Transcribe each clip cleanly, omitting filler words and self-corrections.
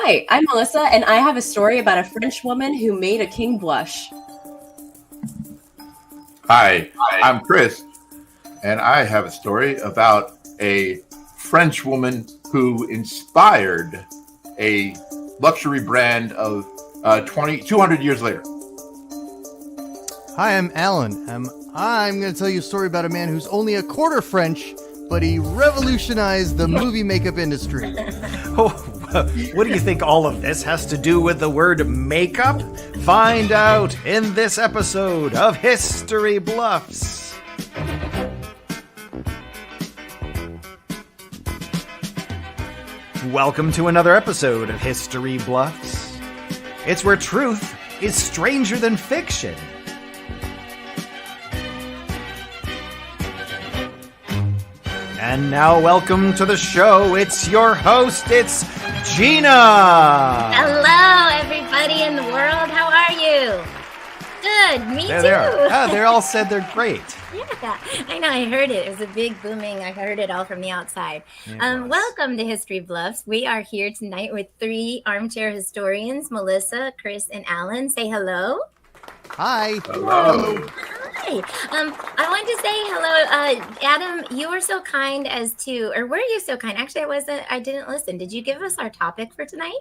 Hi, I'm Melissa, and I have a story about a French woman who made a king blush. Hi, I'm Chris, and I have a story about a French woman who inspired a luxury brand of 200 years later. Hi, I'm Alan. I'm going to tell you a story about a man who's only a quarter French, but he revolutionized the movie makeup industry. Oh, what do you think all of this has to do with the word makeup? Find out in this episode of History Bluffs. Welcome to another episode of History Bluffs. It's where truth is stranger than fiction. And now, welcome to the show. It's your host, it's Gina. Hello, everybody in the world. How are you? Good. Me too. They are. Oh, they all said they're great. Yeah, I know. I heard it. It was a big booming. I heard it all from the outside. Welcome to History Bluffs. We are here tonight with three armchair historians, Melissa, Chris, and Alan. Say hello. Hi. Hello. Hi. I wanted to say hello. Adam, you were so kind as to, or were you so kind? Actually, I didn't listen. Did you give us our topic for tonight?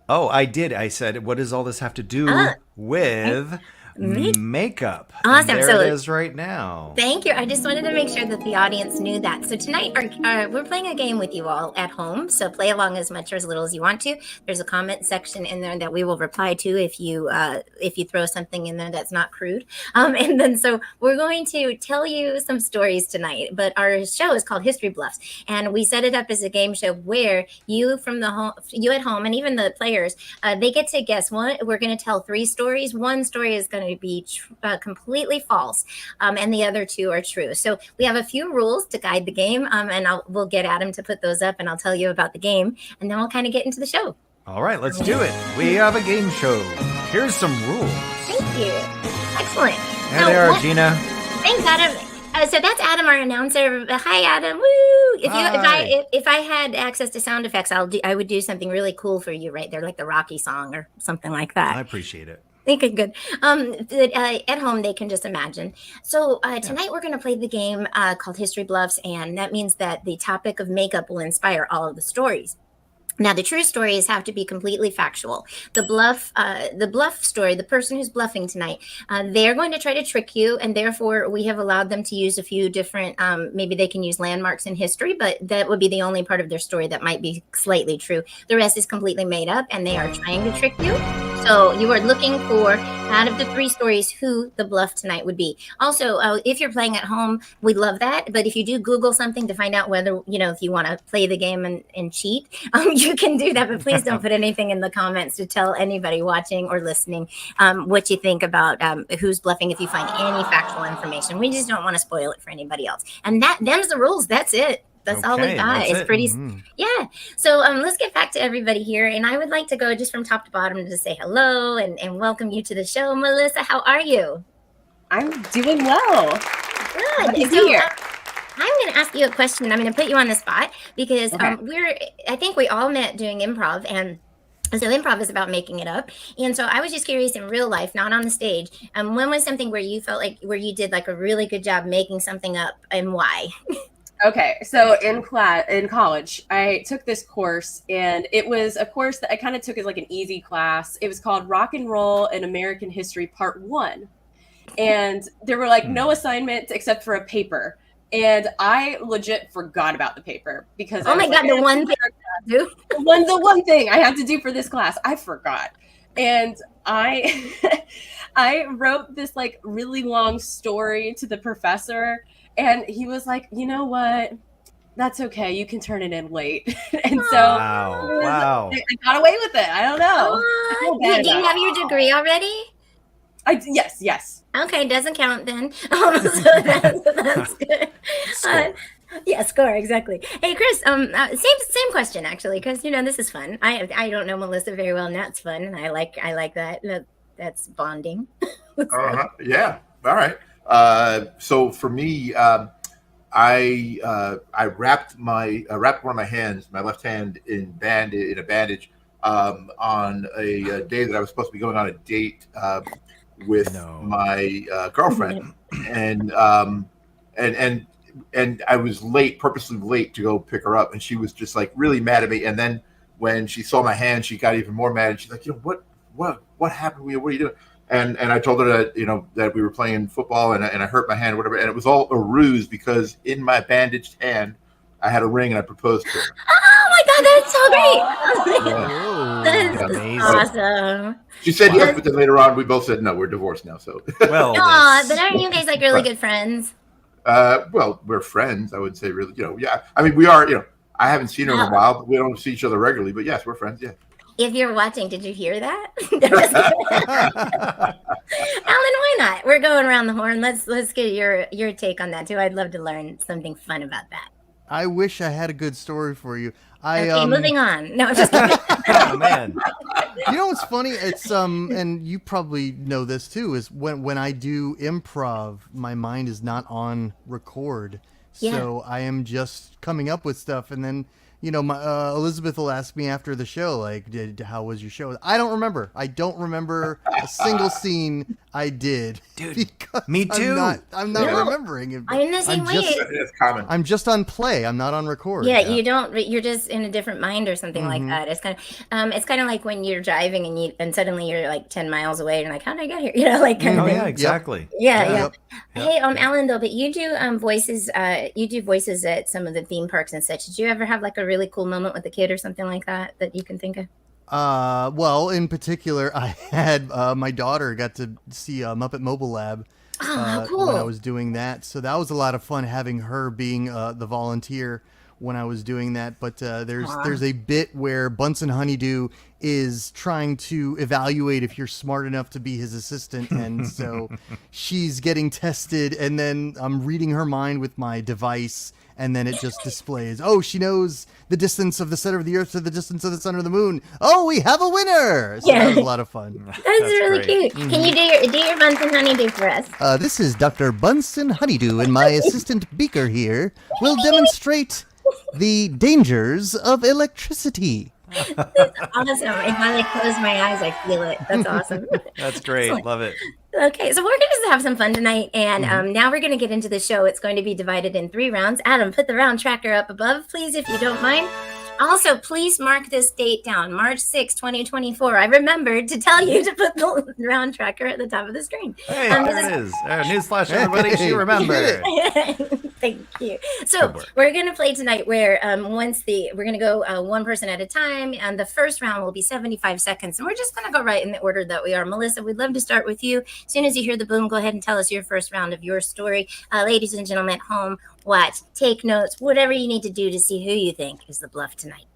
Oh, I did. I said, what does all this have to do with makeup? Awesome. And So it is right now. Thank you. I just wanted to make sure that the audience knew that. So tonight, we're playing a game with you all at home. So play along as much or as little as you want to. There's a comment section in there that we will reply to if you throw something in there that's not crude. And then so we're going to tell you some stories tonight. But our show is called History Bluffs, and we set it up as a game show where you at home, and even the players, they get to guess one. We're going to tell three stories. One story is going to be completely false, and the other two are true. So we have a few rules to guide the game, and we'll get Adam to put those up, and I'll tell you about the game, and then we'll kind of get into the show. All right, let's do it. We have a game show. Here's some rules. Thank you. Excellent. There they are, Gina. Thanks, Adam. So that's Adam, our announcer. Hi, Adam. Woo! If I had access to sound effects, I would do something really cool for you right there, like the Rocky song or something like that. I appreciate it. Okay, good. At home, they can just imagine. So tonight we're going to play the game called History Bluffs, and that means that the topic of makeup will inspire all of the stories. Now, the true stories have to be completely factual. The bluff story, the person who's bluffing tonight, they're going to try to trick you, and therefore we have allowed them to use a few different, maybe they can use landmarks in history, but that would be the only part of their story that might be slightly true. The rest is completely made up, and they are trying to trick you. So you are looking for, out of the three stories, who the bluff tonight would be. Also, if you're playing at home, we'd love that. But if you do Google something to find out whether, if you want to play the game and cheat, you can do that. But please don't put anything in the comments to tell anybody watching or listening what you think about who's bluffing if you find any factual information. We just don't want to spoil it for anybody else. And them's the rules. That's it. That's all we got. It's pretty, yeah. So let's get back to everybody here. And I would like to go just from top to bottom to say hello and welcome you to the show. Melissa, how are you? I'm doing well. Good. So, I'm going to ask you a question. I'm going to put you on the spot because I think we all met doing improv, and so improv is about making it up. And so I was just curious, in real life, not on the stage, when was something where you felt like where you did like a really good job making something up, and why? Okay, so in college, I took this course, and it was a course that I kind of took as like an easy class. It was called Rock and Roll in American History Part 1. And there were like no assignments except for a paper. And I legit forgot about the paper because the one thing I had to do for this class, I forgot. And I I wrote this like really long story to the professor, and he was like, you know what? That's okay. You can turn it in late. And so wow. I got away with it. I don't know. Do you have your degree already? Yes. Okay, doesn't count then. So that's good. Yeah, score, exactly. Hey, Chris, same question actually, because this is fun. I don't know Melissa very well, and that's fun, and I like that. That's bonding. Yeah. All right. So for me, I wrapped one of my hands, my left hand, in a bandage on a day that I was supposed to be going on a date with my girlfriend, and I was late, purposely late to go pick her up, and she was just like really mad at me. And then when she saw my hand, she got even more mad, and she's like, what happened? What are you doing? And I told her that that we were playing football, and I hurt my hand, whatever. And it was all a ruse because in my bandaged hand, I had a ring, and I proposed to her. Oh my God, that's so great! That's amazing. awesome. She said yes, but then later on, we both said no. We're divorced now. So Well, but aren't you guys like really good friends? well, we're friends. I would say, really, yeah. I mean, we are. I haven't seen her in a while. But we don't see each other regularly, but yes, we're friends. Yeah. If you're watching, did you hear that? Alan, why not? We're going around the horn. Let's get your take on that too. I'd love to learn something fun about that. I wish I had a good story for you. Okay, moving on. No, just kidding. oh man. You know what's funny? It's and you probably know this too, is when I do improv, my mind is not on record. Yeah. So I am just coming up with stuff, and then my Elizabeth will ask me after the show, like, how was your show? I don't remember. I don't remember a single scene I did. Dude, me too. I'm not remembering it. I'm the same way. It's common. I'm just on play. I'm not on record. Yeah, you don't. You're just in a different mind or something like that. It's kind of like when you're driving and suddenly you're like 10 miles away and you're like, how did I get here? Like kind of thing. Yeah, exactly. Yeah. Hey, Alan, though, but you do voices. You do voices at some of the theme parks and such. Did you ever have like a really cool moment with a kid or something like that you can think of? Well, in particular, I had my daughter got to see Muppet Mobile Lab cool. when I was doing that. So that was a lot of fun having her being the volunteer when I was doing that. But there's a bit where Bunsen Honeydew is trying to evaluate if you're smart enough to be his assistant. And so she's getting tested, and then I'm reading her mind with my device. And then it just displays, she knows the distance of the center of the Earth to the distance of the center of the moon. Oh, we have a winner. So that was a lot of fun. That's really great. cute. Can you do your Bunsen Honeydew for us? This is Dr. Bunsen Honeydew, and my assistant Beaker here will demonstrate the dangers of electricity. That's awesome. If I like close my eyes, I feel it. That's awesome. That's great. Love it. Okay, so we're going to have some fun tonight, and now we're going to get into the show. It's going to be divided in 3 rounds. Adam, put the round tracker up above, please, if you don't mind. Also, please mark this date down, March 6, 2024. I remembered to tell you to put the round tracker at the top of the screen. Hey, there it is. Newsflash, everybody. She remembered. Thank you. So we're going to play tonight where we're going to go one person at a time, and the first round will be 75 seconds. And we're just going to go right in the order that we are. Melissa, we'd love to start with you. As soon as you hear the boom, go ahead and tell us your first round of your story. Ladies and gentlemen at home, watch, take notes, whatever you need to do to see who you think is the bluff tonight.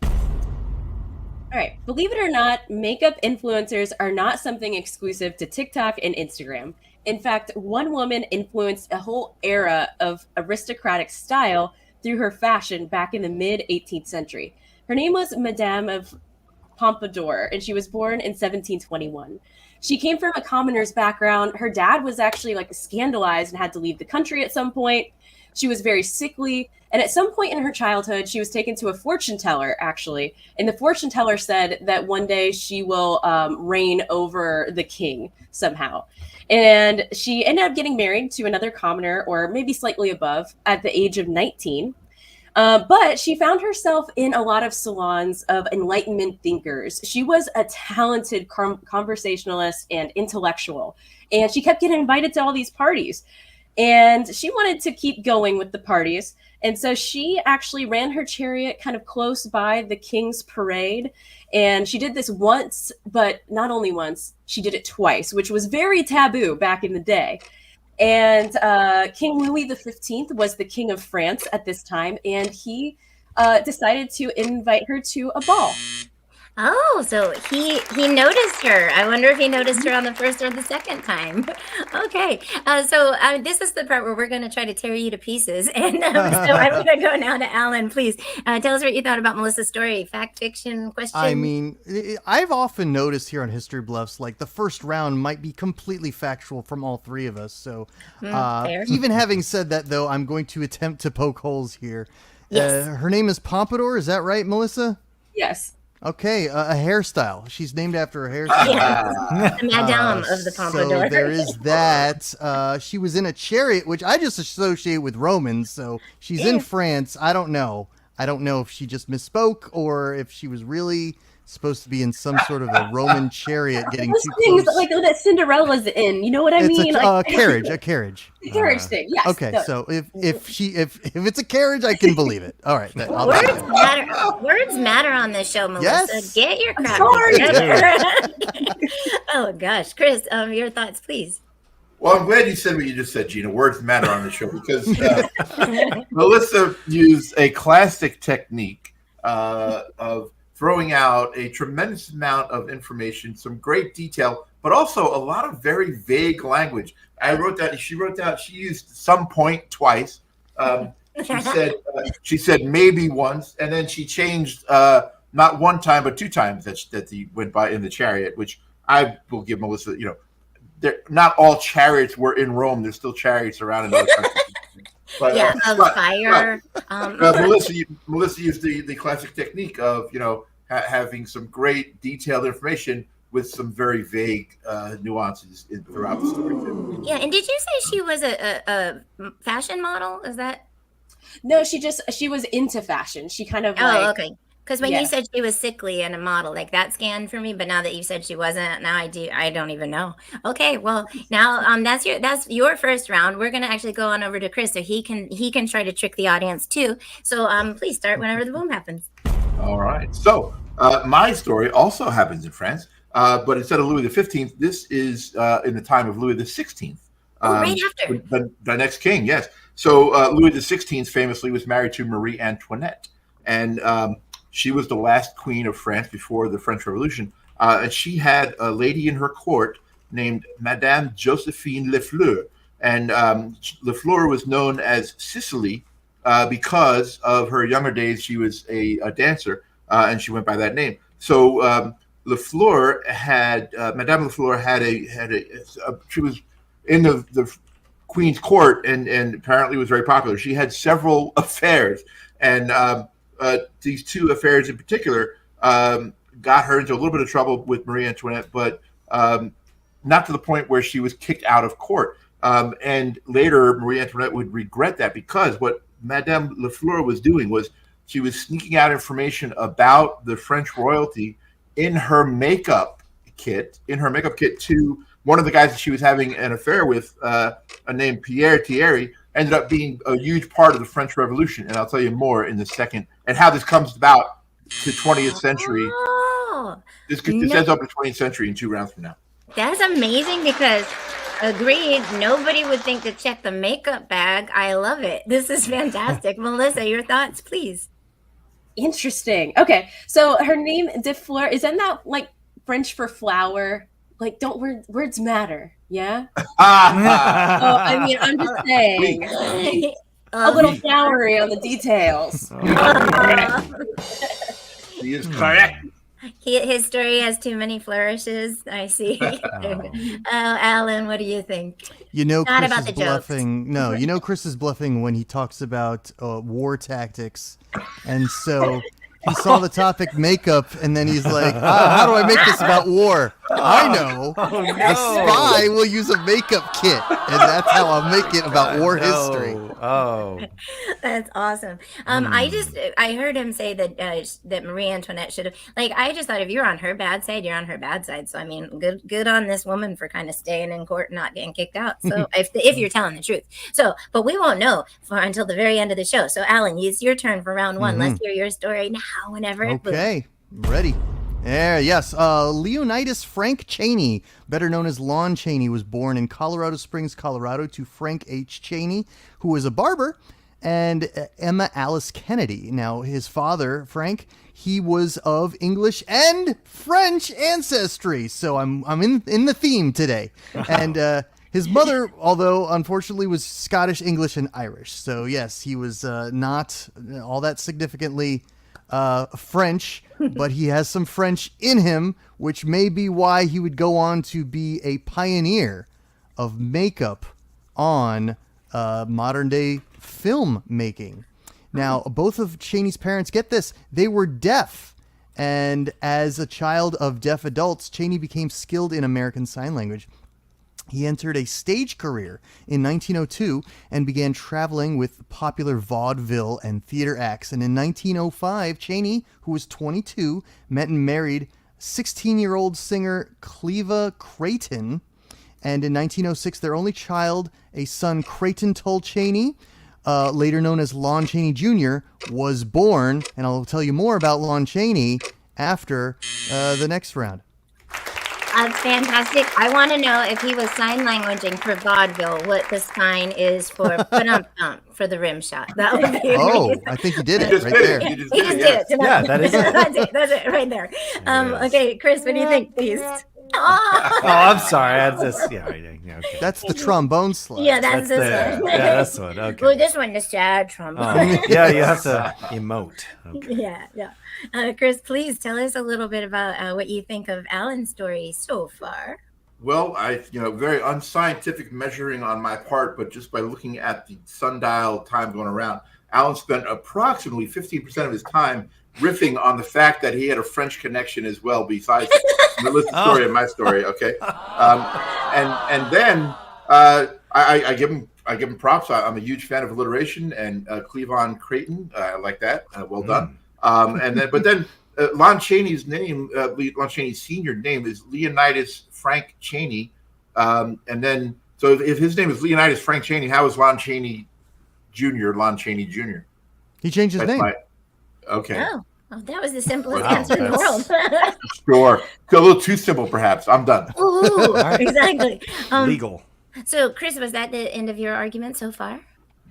All right. Believe it or not, makeup influencers are not something exclusive to TikTok and Instagram. In fact, one woman influenced a whole era of aristocratic style through her fashion back in the mid-18th century. Her name was Madame of Pompadour, and she was born in 1721. She came from a commoner's background. Her dad was actually like scandalized and had to leave the country at some point. She was very sickly. And at some point in her childhood, she was taken to a fortune teller, actually. And the fortune teller said that one day she will reign over the king somehow. And she ended up getting married to another commoner, or maybe slightly above, at the age of 19. But she found herself in a lot of salons of Enlightenment thinkers. She was a talented conversationalist and intellectual. And she kept getting invited to all these parties. And she wanted to keep going with the parties. And so she actually ran her chariot kind of close by the king's parade. And she did this once, but not only once, she did it twice, which was very taboo back in the day. And King Louis XV was the king of France at this time, and he decided to invite her to a ball. Oh, so he noticed her. I wonder if he noticed her on the first or the second time. Okay, so this is the part where we're going to try to tear you to pieces. And so I'm going to go now to Alan. Please tell us what you thought about Melissa's story. Fact, fiction, question? I mean, I've often noticed here on History Bluffs, like the first round might be completely factual from all 3 of us. So even having said that, though, I'm going to attempt to poke holes here. Yes. Her name is Pompadour. Is that right, Melissa? Yes. Okay, a hairstyle. She's named after a hairstyle. Yeah, the Madame of the Pompadour. So there is that. She was in a chariot, which I just associate with Romans. So she's in France. I don't know. I don't know if she just misspoke or if she was really supposed to be in some sort of a Roman chariot getting Those too things close. like that Cinderella's in. You know what I mean? A carriage. A carriage. The carriage thing. Yes. Okay, No. so if it's a carriage, I can believe it. All right. Words matter. Words matter on this show, Melissa. Yes. Get your crap sorry. together. Oh gosh, Chris, your thoughts, please. Well, I'm glad you said what you just said, Gina. Words matter on the show because Melissa used a classic technique of throwing out a tremendous amount of information, some great detail, but also a lot of very vague language. She wrote down, she used some point twice. She said maybe once, and then she changed not one time, but two times that he went by in the chariot, which I will give Melissa, not all chariots were in Rome. There's still chariots around in other countries. But, fire. Melissa used the classic technique of, having some great detailed information with some very vague nuances throughout the story. Too. Yeah, and did you say she was a fashion model? Is that? No, she was into fashion. She kind of okay. Because when you said she was sickly and a model, like that scanned for me. But now that you said she wasn't, now I don't even know. Okay, well now that's your first round. We're gonna actually go on over to Chris so he can try to trick the audience too. So please start whenever the boom happens. All right. So my story also happens in France, but instead of Louis XV, this is in the time of Louis XVI. Right after the next king. Yes. So Louis XVI famously was married to Marie Antoinette, and she was the last queen of France before the French Revolution. And she had a lady in her court named Madame Josephine Lefleur. And Lefleur was known as Sicily because of her younger days. She was a dancer, and she went by that name. So Madame Lefleur she was in the queen's court and apparently was very popular. She had several affairs, and these two affairs in particular got her into a little bit of trouble with Marie Antoinette, but not to the point where she was kicked out of court. And later, Marie Antoinette would regret that, because what Madame Lefleur was doing was she was sneaking out information about the French royalty in her makeup kit to one of the guys that she was having an affair with, named Pierre Thierry. Ended up being a huge part of the French Revolution, and I'll tell you more in the second, and how this comes about to 20th century. This ends up in the 20th century in 2 rounds from now. That's amazing because, agreed, nobody would think to check the makeup bag. I love it. This is fantastic. Melissa, your thoughts, please. Interesting. Okay, so her name de Fleur, isn't that like French for flower? Like, don't words matter? Yeah. I mean, I'm just saying, a little flowery on the details. He is correct. His story has too many flourishes. I see. Alan, what do you think? Not Chris about is the bluffing. Jokes. No, Chris is bluffing when he talks about war tactics, and so. He saw the topic makeup, and then he's like, how do I make this about war? I know. The spy will use a makeup kit, and that's how I'll make it about war history. Oh. That's awesome. I heard him say that Marie Antoinette should have, I just thought if you're on her bad side, you're on her bad side. So, I mean, good on this woman for kind of staying in court and not getting kicked out. So, if you're telling the truth. So, but we won't know until the very end of the show. So, Alan, it's your turn for round one. Let's hear your story now. Whenever okay, ready. Yes. Leonidas Frank Cheney, better known as Lon Chaney, was born in Colorado Springs, Colorado, to Frank H. Cheney, who was a barber, and Emma Alice Kennedy. Now, his father, Frank, he was of English and French ancestry, so I'm in the theme today. And his mother, although unfortunately, was Scottish, English, and Irish. So yes, he was not all that significantly French, but he has some French in him, which may be why he would go on to be a pioneer of makeup on modern day film making. Now, both of Cheney's parents, get this, they were deaf, And as a child of deaf adults, Chaney became skilled in American Sign Language. He entered a stage career in 1902 and began traveling with popular vaudeville and theater acts. And in 1905, Chaney, who was 22, met and married 16-year-old singer Cleva Creighton. And in 1906, their only child, a son Creighton Tull Chaney, later known as Lon Chaney Jr., was born. And I'll tell you more about Lon Chaney after the next round. Fantastic. I want to know if he was sign languaging for vaudeville, what the sign is for for the rim shot. That would be amazing. I think he did it right there. He just did it. Yeah, that is it. That's it right there. Okay, Chris, what do you think, please? Oh, I'm sorry. Okay. That's the trombone slide. Yeah, that's this one. Yeah, that's the one. Okay. Well, this one, the sad trombone. Yeah, you have to emote. Okay. Yeah. Chris, please tell us a little bit about what you think of Alan's story so far. Well, very unscientific measuring on my part, but just by looking at the sundial time going around, Alan spent approximately 15% of his time riffing on the fact that he had a French connection as well, besides Melissa's story and my story. Okay, and then I give him props. I'm a huge fan of alliteration and Cleavon Creighton. I like that. Well done. But then Lon Chaney's name, Lon Chaney's senior name is Leonidas Frank Chaney. And then, so if his name is Leonidas Frank Chaney, how is Lon Chaney Jr. Lon Chaney Jr.? He changed his name. Okay. Oh, that was the simplest answer in the world. Sure. A little too simple, perhaps. I'm done. Ooh, exactly. Legal. So, Chris, was that the end of your argument so far?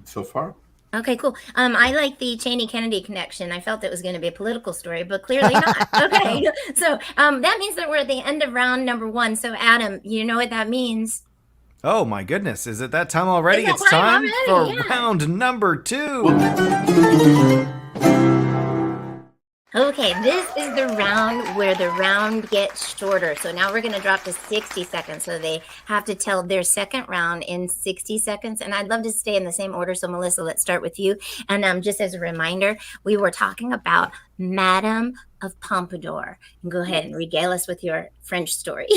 So far. Okay, cool. I like the Chaney-Kennedy connection. I felt it was going to be a political story, but clearly not. Okay, so that means that we're at the end of round number 1. So, Adam, you know what that means? Oh, my goodness. Is it that time already? It's It's time already, for round number 2. Okay, this is the round where the round gets shorter. So now we're going to drop to 60 seconds. So they have to tell their second round in 60 seconds. And I'd love to stay in the same order. So, Melissa, let's start with you. And just as a reminder, we were talking about Madame of Pompadour. And go ahead and regale us with your French story.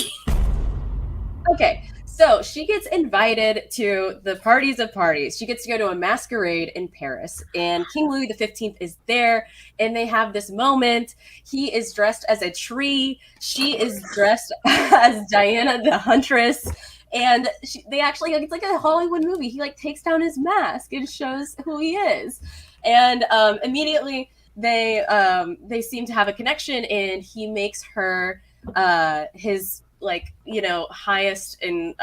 Okay, so she gets invited to the parties of parties. She gets to go to a masquerade in Paris, and King Louis XV is there, and they have this moment. He is dressed as a tree. She is dressed as Diana the Huntress, and they actually, it's like a Hollywood movie. He takes down his mask and shows who he is, and immediately they seem to have a connection, and he makes her his highest in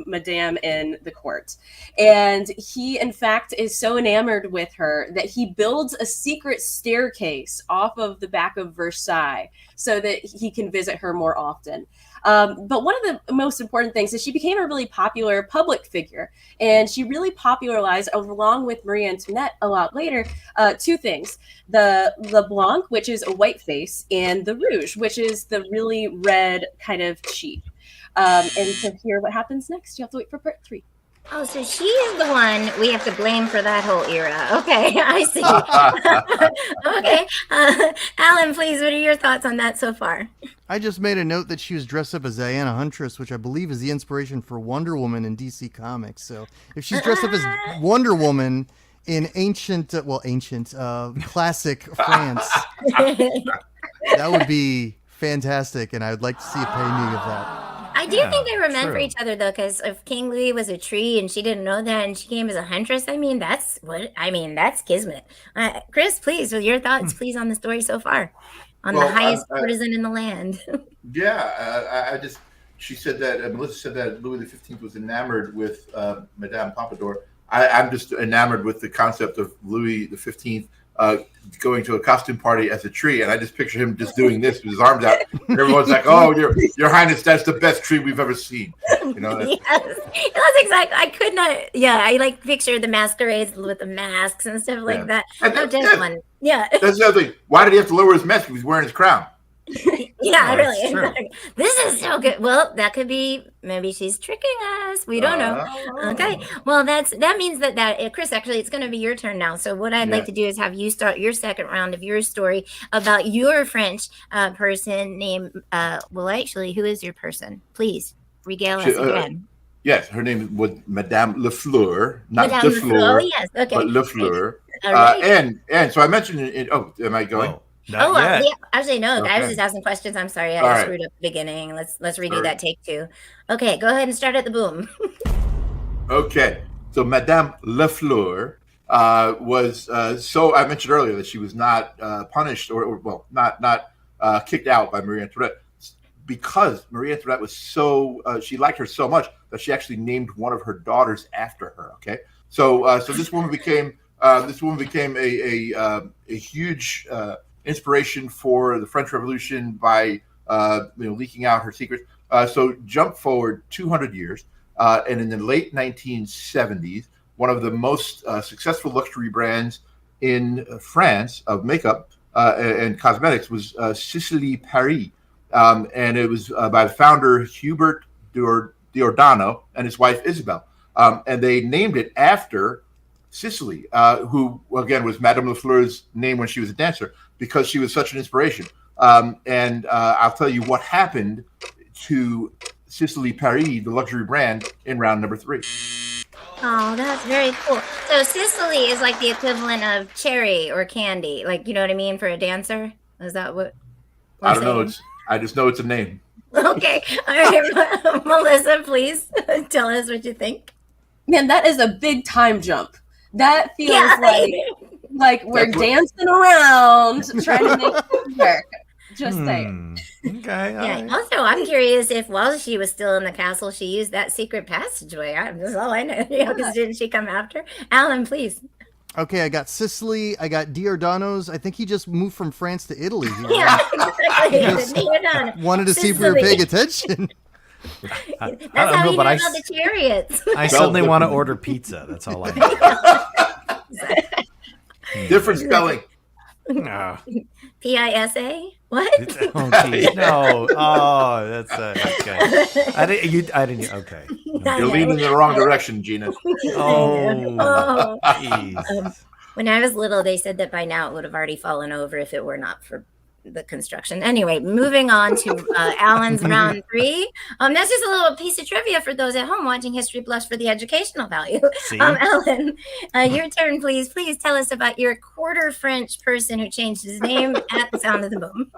madame in the court. And he, in fact, is so enamored with her that he builds a secret staircase off of the back of Versailles so that he can visit her more often. But one of the most important things is she became a really popular public figure, and she really popularized, along with Marie Antoinette a lot later, 2 things: the blanc, which is a white face, and the rouge, which is the really red kind of cheek. And to hear what happens next, you have to wait for part 3. Oh, so she is the one we have to blame for that whole era. Okay, I see. Okay. Alan, please, what are your thoughts on that so far? I just made a note that she was dressed up as Diana Huntress, which I believe is the inspiration for Wonder Woman in DC Comics. So if she's dressed up as Wonder Woman in classic France, that would be fantastic, and I would like to see a painting of that. I do think they were meant for each other, though, because if King Louis was a tree and she didn't know that and she came as a huntress, that's kismet. Chris, please, with your thoughts, please, on the story so far, on the highest courtesan in the land. She said that, Melissa said that Louis XV was enamored with Madame Pompadour. I'm just enamored with the concept of Louis XV going to a costume party as a tree, and I just picture him just doing this with his arms out. And everyone's like, "Oh, your Highness, that's the best tree we've ever seen." Yes, that's exactly. I could not. Yeah, I picture the masquerades with the masks and stuff like that. That's the other thing. Why did he have to lower his mask if he's wearing his crown? Yeah, Oh, that's true. really. This is so good. Well, that could be maybe she's tricking us. We don't know. Okay. Well, that means that Chris, actually, it's going to be your turn now. So what I'd like to do is have you start your second round of your story about your French person named. Well, actually, who is your person? Please regale us again. Yes, her name was Madame Lefleur, not Madame Lefleur, Defleur, yes. Okay. but Lefleur. All right. And so I mentioned it. Oh, am I going? Whoa, not yet. Yeah, actually, no. I was Okay. just asking questions. I'm sorry, I All right. screwed up the beginning. Let's redo Sorry. that take 2. Okay, go ahead and start at the boom. Okay, so Madame Lefleur was so I mentioned earlier that she was not punished or well, not kicked out by Marie Antoinette because Marie Antoinette was so she liked her so much that she actually named one of her daughters after her. Okay, so this woman became a huge inspiration for the French Revolution by leaking out her secrets. So jump forward 200 years. And in the late 1970s, one of the most successful luxury brands in France of makeup and cosmetics was Sicily Paris. And it was by the founder Hubert Giordano and his wife Isabel. And they named it after Sicily, who, again, was Madame Lefleur's name when she was a dancer, because she was such an inspiration. And I'll tell you what happened to Sicily Paris, the luxury brand, in round number 3. Oh, that's very cool. So Sicily is like the equivalent of cherry or candy, like, you know what I mean, for a dancer. Is that what? I don't know. I just know it's a name. Okay. All right, Melissa, please tell us what you think. Man, that is a big time jump. That feels like we're dancing around trying to make it work. Just saying. Okay. Yeah. Right. Also, I'm curious if while she was still in the castle, she used that secret passageway. That's all I know. Because didn't she come after? Alan, please. Okay, I got Sicily. I got Giordano's. I think he just moved from France to Italy. Yeah, exactly. Wanted to see if we were paying attention. That's how he knew about the chariots. I suddenly want to order pizza. That's all I need. Different spelling. No. PISA? What? Oh, geez. No. Oh, that's okay. I didn't. Okay. You're leaning in the wrong direction, Gina. Oh. Geez. When I was little, they said that by now it would have already fallen over if it were not for the construction. Anyway, moving on to Alan's round 3. That's just a little piece of trivia for those at home watching History Bluffs for the educational value. Alan, your turn, please. Please tell us about your quarter French person who changed his name at the sound of the boom.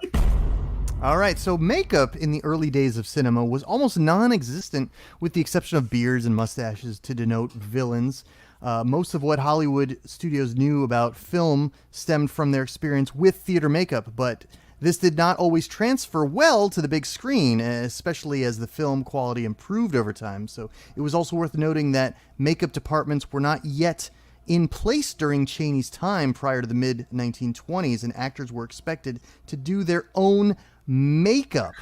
All right, so makeup in the early days of cinema was almost non-existent, with the exception of beards and mustaches to denote villains. Most of what Hollywood studios knew about film stemmed from their experience with theater makeup, but this did not always transfer well to the big screen, especially as the film quality improved over time. So it was also worth noting that makeup departments were not yet in place during Chaney's time prior to the mid-1920s, and actors were expected to do their own makeup.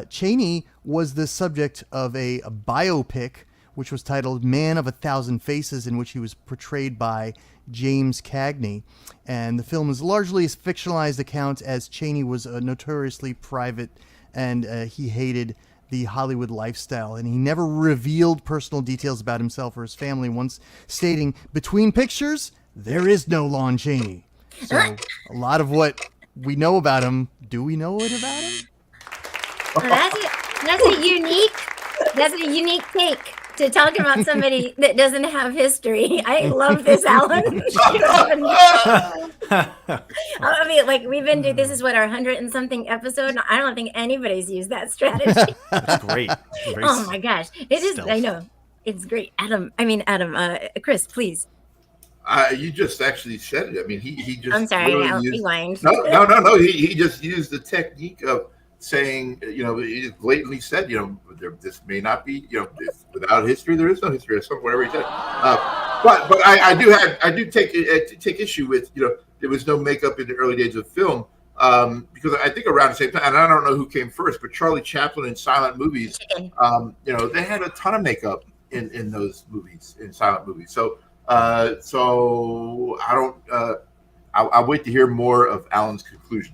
Chaney was the subject of a biopic which was titled Man of a Thousand Faces, in which he was portrayed by James Cagney. And the film is largely a fictionalized account, as Chaney was notoriously private and he hated the Hollywood lifestyle. And he never revealed personal details about himself or his family, once stating, "Between pictures, there is no Lon Chaney." So a lot of what we know about him, do we know it about him? That's a unique take to talk about somebody that doesn't have history. I love this, Alan. I mean, like, we've been doing, this is what, our 100 and something episode. I don't think anybody's used that strategy. That's great. Oh my gosh. It is, I know. It's great. Adam, Chris, please. You just actually said it. I mean, he just. I'm sorry, I'll rewind. No. He just used the technique of saying, he blatantly said, this may not be, without history, there is no history, or whatever he said. But I do take issue with, there was no makeup in the early days of film, because I think around the same time, and I don't know who came first, but Charlie Chaplin in silent movies, they had a ton of makeup in those movies, in silent movies. So I don't. I'll wait to hear more of Alan's conclusion.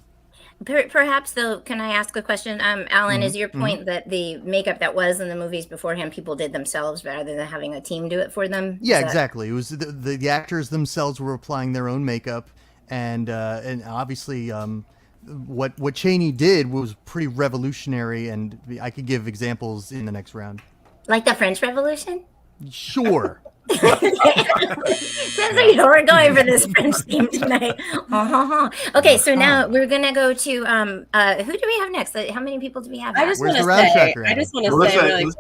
Perhaps though, can I ask a question? Alan, is your point that the makeup that was in the movies beforehand, people did themselves rather than having a team do it for them? Yeah, exactly. It was the actors themselves were applying their own makeup, and obviously what Chaney did was pretty revolutionary, and I could give examples in the next round. Like the French Revolution? Sure. Sounds like we're going for this French theme tonight. Okay, so now we're gonna go to who do we have next? How many people do we have? I just want to say really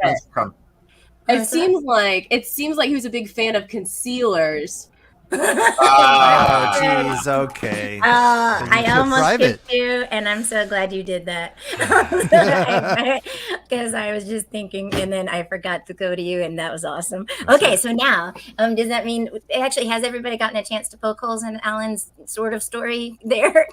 quick. It seems like he was a big fan of concealers. Oh, jeez. Okay. I almost picked you, and I'm so glad you did that. Because I was just thinking, and then I forgot to go to you, and that was awesome. Okay, so now, does that mean actually has everybody gotten a chance to poke holes in Alan's sort of story there?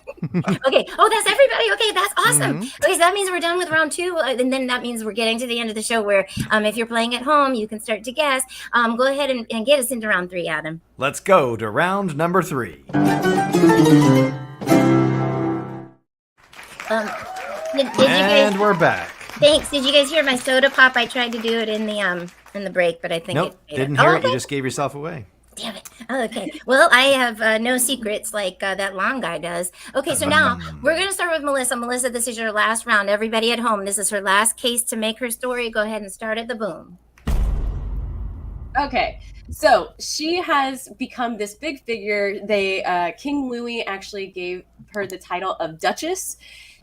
Okay. Oh, that's everybody. Okay, that's awesome. Okay, so that means we're done with round 2, and then that means we're getting to the end of the show. Where, if you're playing at home, you can start to guess. Go ahead and get us into round 3, Adam. Let's go to round number 3. Did you guys, we're back. Thanks. Did you guys hear my soda pop? I tried to do it in the break, but I think didn't hear it. You just gave yourself away. Damn it. Okay. Well, I have no secrets like that long guy does. Okay, so now we're going to start with Melissa. Melissa, this is your last round. Everybody at home, this is her last case to make her story. Go ahead and start at the boom. Okay, so she has become this big figure. King Louis actually gave her the title of Duchess.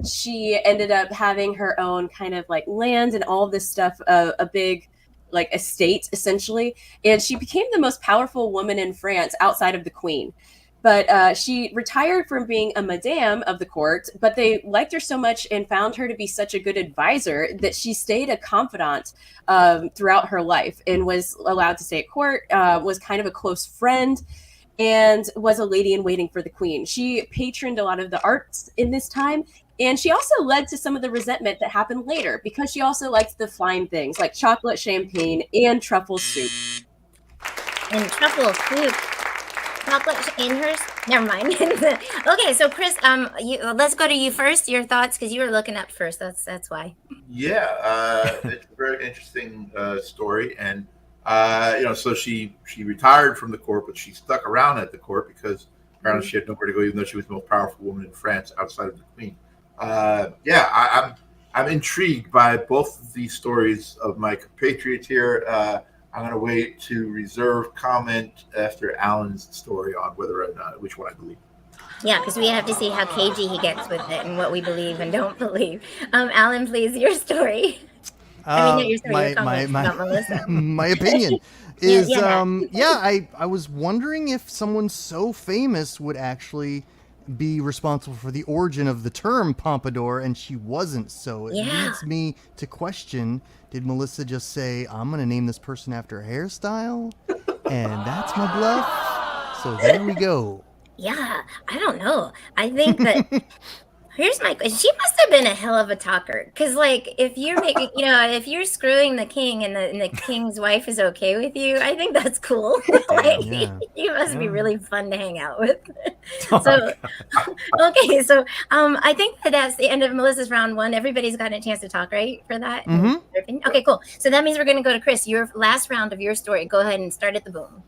She ended up having her own kind of like land and all of this stuff, a big like estate essentially. And she became the most powerful woman in France outside of the Queen. But she retired from being a madame of the court, but they liked her so much and found her to be such a good advisor that she stayed a confidant throughout her life and was allowed to stay at court, was kind of a close friend, and was a lady in waiting for the Queen. She patroned a lot of the arts in this time, and she also led to some of the resentment that happened later because she also liked the fine things like chocolate, champagne, and truffle soup. And truffle soup. Chocolate in hers? Never mind. Okay, so Chris, let's go to you first. Your thoughts, because you were looking up first. That's why. Yeah, it's a very interesting story, and so she retired from the court, but she stuck around at the court because apparently she had nowhere to go, even though she was the most powerful woman in France outside of the Queen. I'm intrigued by both of these stories of my compatriots here. I'm going to wait to reserve comment after Alan's story on whether or not which one I believe. Yeah, because we have to see how cagey he gets with it and what we believe and don't believe. Alan, please, your story. Not your story, your comment about Melissa. My opinion is, I was wondering if someone so famous would actually be responsible for the origin of the term pompadour, and she wasn't. So it leads me to question, did Melissa just say, I'm going to name this person after a hairstyle? And that's my bluff. So there we go. Yeah, I don't know. I think that here's my question. She must have been a hell of a talker. Because, like, if you're making, if you're screwing the king and the king's wife is okay with you, I think that's cool. You must be really fun to hang out with. So, okay. So, I think that's the end of Melissa's round 1. Everybody's gotten a chance to talk, right? For that? Mm-hmm. Okay, cool. So that means we're going to go to Chris. Your last round of your story. Go ahead and start at the boom.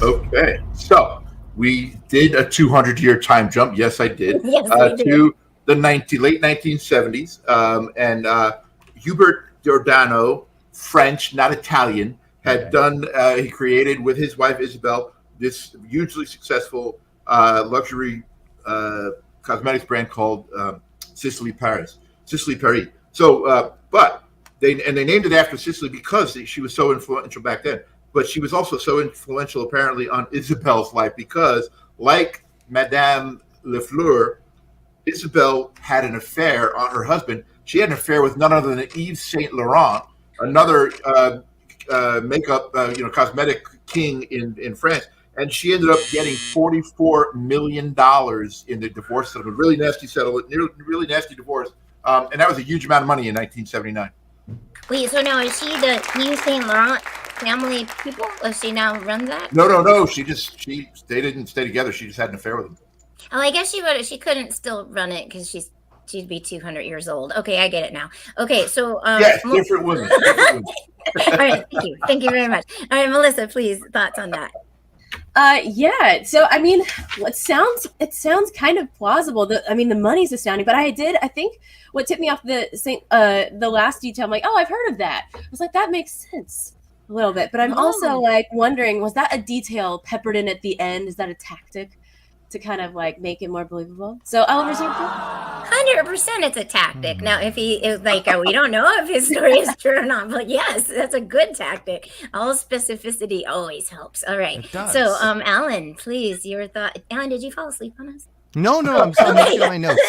Okay. So, we did a 200-year time jump. Yes, I did. Yes, to the late 1970s. And Hubert Giordano, French, not Italian, had he created with his wife Isabel this hugely successful luxury cosmetics brand called Sicily Paris. So, but they named it after Sicily because she was so influential back then. But she was also so influential, apparently, on Isabel's life because, like Madame Lefleur, Isabel had an affair on her husband. She had an affair with none other than Yves Saint Laurent, another makeup, cosmetic king in France. And she ended up getting $44 million in the divorce settlement. Really nasty settlement, really nasty divorce. And that was a huge amount of money in 1979. Wait, so now is she the Yves Saint Laurent family people? Does she now run that? No. They didn't stay together. She just had an affair with him. Oh, I guess she couldn't still run it because she's she'd be 200 years old. Okay, I get it now. Okay, so Yes, different women. all right, thank you very much. All right, Melissa, please, thoughts on that? Yeah. So I mean, it sounds kind of plausible. The money's astounding, but I think what tipped me off the last detail, I'm like, oh, I've heard of that. I was like, that makes sense a little bit, but I'm also like wondering, was that a detail peppered in at the end? Is that a tactic to kind of like make it more believable? So I'll reserve that. 100% it's a tactic. Now, if he is like, we don't know if his story is true or not, but yes, that's a good tactic. All specificity always helps. All right. It does. So, Alan, please, your thought. Alan, did you fall asleep on us? No, I'm still making my notes.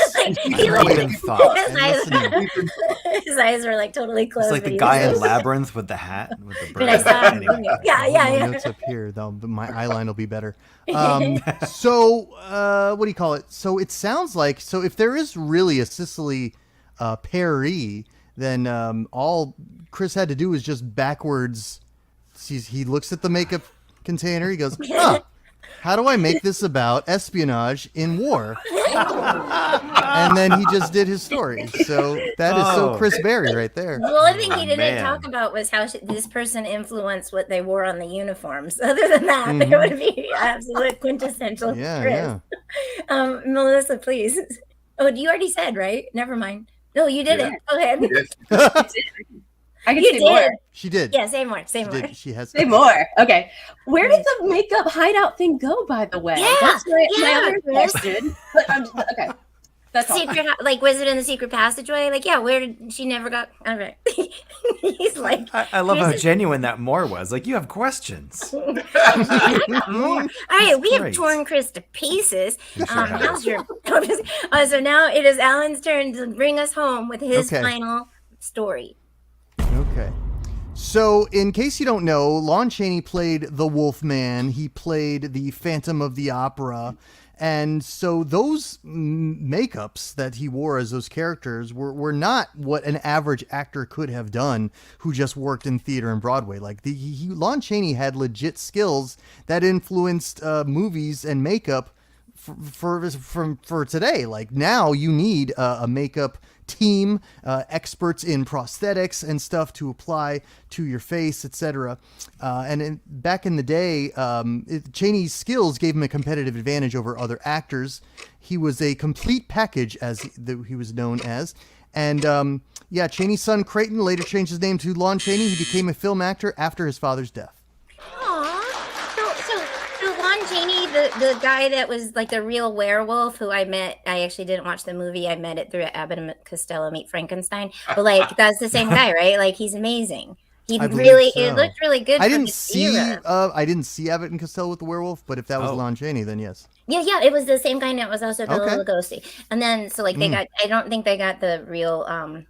His eyes were like totally closed. It's like the guy in Labyrinth with the hat with the bird. But I saw him. Anyway. Yeah. Notes up here, though, but my eyeline will be better. So, what do you call it? So it sounds like, so if there is really a Sicily paree, then all Chris had to do was just backwards. He looks at the makeup container. He goes, how do I make this about espionage in war? And then he just did his story. So that is so Chris Berry right there. The only thing he didn't talk about was how this person influenced what they wore on the uniforms. Other than that, it would be absolute quintessential Chris. Yeah. Melissa, please. Oh, you already said, right? Never mind. No, you didn't. Go ahead. Yes. I can say more. She did. Yeah, say more. She has say more. Okay. Where did the makeup hideout thing go, by the way? Yeah, that's my other question. But okay. That's secret, like, was it in the secret passageway? Like, yeah, where did she never got? All right. He's like, I love how genuine that more was. Like, you have questions. I got more. All right, we have torn Chris to pieces. How's your? So now it is Alan's turn to bring us home with his final story. Okay. So, in case you don't know, Lon Chaney played the Wolfman. He played the Phantom of the Opera. And so those makeups that he wore as those characters were not what an average actor could have done who just worked in theater and Broadway. Like Lon Chaney had legit skills that influenced movies and makeup for today. Like now you need a makeup team, experts in prosthetics and stuff to apply to your face, etc. Back in the day, Chaney's skills gave him a competitive advantage over other actors. He was a complete package, as he was known as. And Chaney's son Creighton later changed his name to Lon Chaney. He became a film actor after his father's death. So Lon Chaney, the guy that was like the real werewolf who I met, I actually didn't watch the movie. I met it through Abbott and Costello Meet Frankenstein. But like, that's the same guy, right? Like, he's amazing. It looked really good. I didn't see Abbott and Costello with the werewolf, but if that was Lon Chaney, then yes. Yeah, it was the same guy that was also Bela Lugosi. And then, so like I don't think they got the real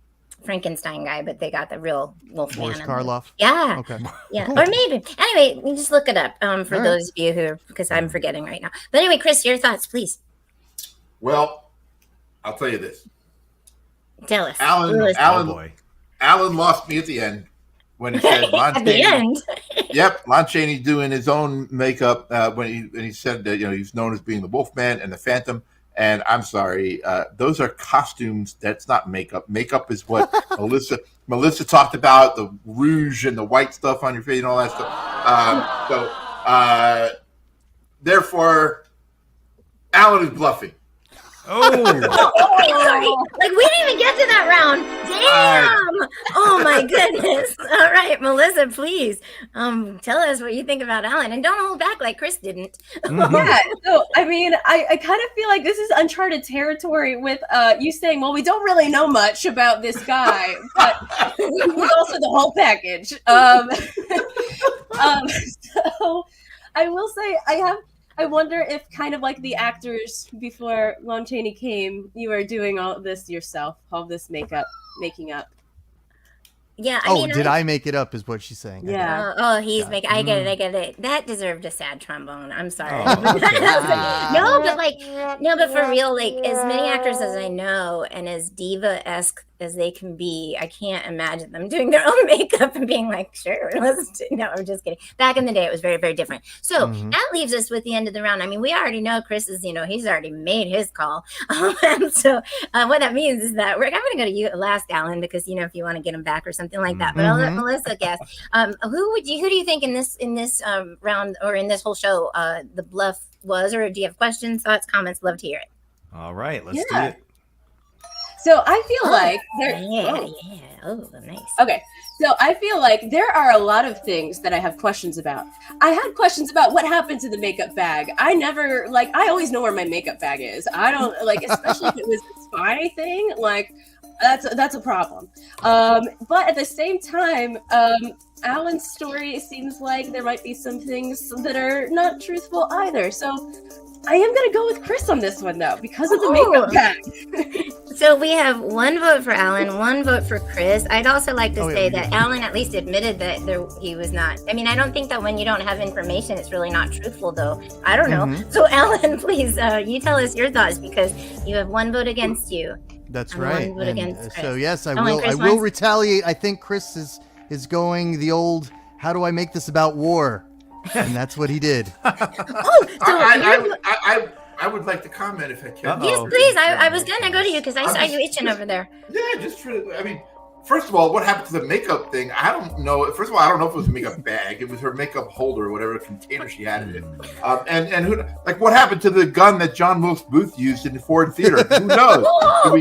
Frankenstein guy, but they got the real Wolfman. Boris Karloff. Yeah. Okay. Yeah. Or maybe. Anyway, you just look it up for those of you who, because I'm forgetting right now. But anyway, Chris, your thoughts, please. Well, I'll tell you this. Tell us. Alan lost me at the end when he said Lon at the end. Yep, Lon Chaney doing his own makeup when he said that he's known as being the Wolfman and the Phantom. And I'm sorry, those are costumes. That's not makeup. Makeup is what Melissa talked about, the rouge and the white stuff on your face and all that stuff. Therefore, Alan is bluffing. Sorry. Like, we didn't even get to that round. Damn. Oh my goodness. All right, Melissa, please tell us what you think about Alan, and don't hold back like Chris didn't. Yeah. So I mean, I kind of feel like this is uncharted territory with you saying, well, we don't really know much about this guy, but we're also the whole package. So I will say I wonder if kind of like the actors before Lon Chaney came, you were doing all this yourself, all this making up. Yeah. I make it up is what she's saying. Yeah. He's making. I get it. That deserved a sad trombone. I'm sorry. Oh, okay. But for real, like as many actors as I know, and as diva-esque as they can be, I can't imagine them doing their own makeup and being like, sure, let's do. No, I'm just kidding. Back in the day, it was very, very different. So that leaves us with the end of the round. I mean, we already know Chris is, he's already made his call. And so what that means is that I'm going to go to you last, Alan, because, if you want to get him back or something like that. But I'll let Melissa guess. Who do you think in this round or in this whole show, the bluff was, or do you have questions, thoughts, comments? Love to hear it. All right, let's do it. So I feel like Oh, nice. Okay. So I feel like there are a lot of things that I have questions about. I had questions about what happened to the makeup bag. I always know where my makeup bag is. I don't especially if it was a spy thing, that's a problem. But at the same time, Alan's story, it seems like there might be some things that are not truthful either. So I am going to go with Chris on this one, though, because of the makeup bag. So we have one vote for Alan, one vote for Chris. I'd also like to say that Alan at least admitted that he was not. I mean, I don't think that when you don't have information, it's really not truthful, though. I don't know. So Alan, please, you tell us your thoughts, because you have one vote against you. That's right. One vote against Chris. So yes, I will retaliate. I think Chris is going the old, how do I make this about war? And that's what he did. I would like to comment if I can. Yes, please. I was going to go to you because I saw you itching over there. Yeah, first of all, what happened to the makeup thing? I don't know. First of all, I don't know if it was a makeup bag. It was her makeup holder or whatever container she had in it. And who, what happened to the gun that John Wilkes Booth used in the Ford Theater? Who knows? Did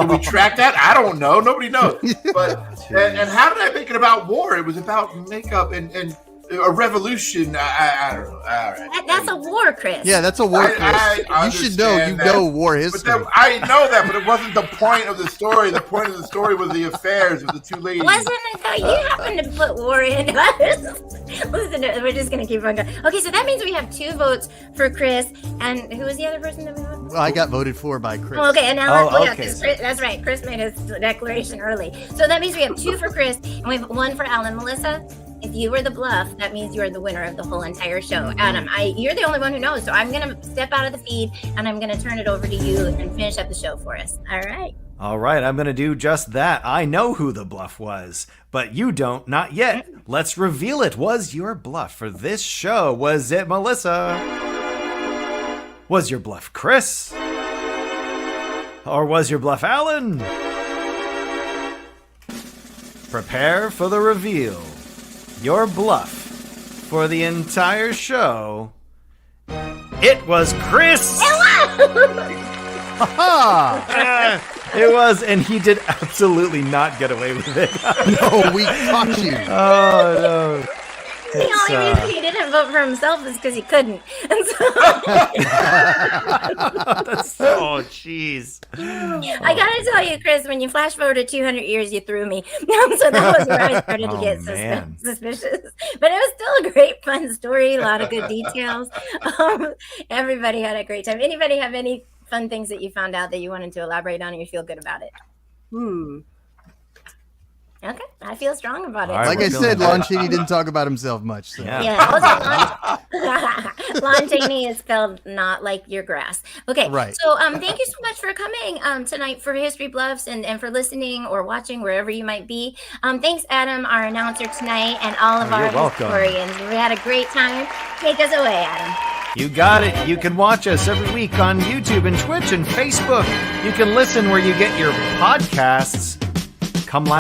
we track that? I don't know. Nobody knows. But and how did I make it about war? It was about makeup and a revolution. I don't know. All right. That's a war, Chris. Yeah, that's a war, Chris. You should know. You know war history. I know that, but it wasn't the point of the story. The point of the story was the affairs of the two ladies. Wasn't it though? You happened to put war in. Listen, we're just going to keep on going. Okay, so that means we have 2 votes for Chris. And who was the other person that we voted? Well, I got voted for by Chris. Oh, okay, and now Chris, that's right. Chris made his declaration early. So that means we have 2 for Chris, and we have 1 for Alan. Melissa, if you were the bluff, that means you are the winner of the whole entire show. Adam, you're the only one who knows, so I'm going to step out of the feed, and I'm going to turn it over to you and finish up the show for us. All right. All right, I'm going to do just that. I know who the bluff was, but you don't, not yet. Let's reveal it. Was your bluff for this show? Was it Melissa? Was your bluff Chris? Or was your bluff Alan? Prepare for the reveal. Your bluff for the entire show. It was Chris! It was, and he did absolutely not get away with it. No, we caught you. Oh, no. The only reason he didn't vote for himself is because he couldn't. And so oh, jeez. I gotta tell you, Chris, when you flash forward 200 years, you threw me. So that was where I started to get suspicious. But it was still a great, fun story. A lot of good details. Everybody had a great time. Anybody have any fun things that you found out that you wanted to elaborate on, and you feel good about it? Okay, I feel strong about it. Right, like I said, Lon Chaney didn't talk about himself much. So. Yeah. Lon Chaney is spelled not like your grass. Okay, right. So thank you so much for coming tonight for History Bluffs and for listening or watching wherever you might be. Thanks, Adam, our announcer tonight, and all of our historians. We had a great time. Take us away, Adam. You got it. You can watch us every week on YouTube and Twitch and Facebook. You can listen where you get your podcasts. Come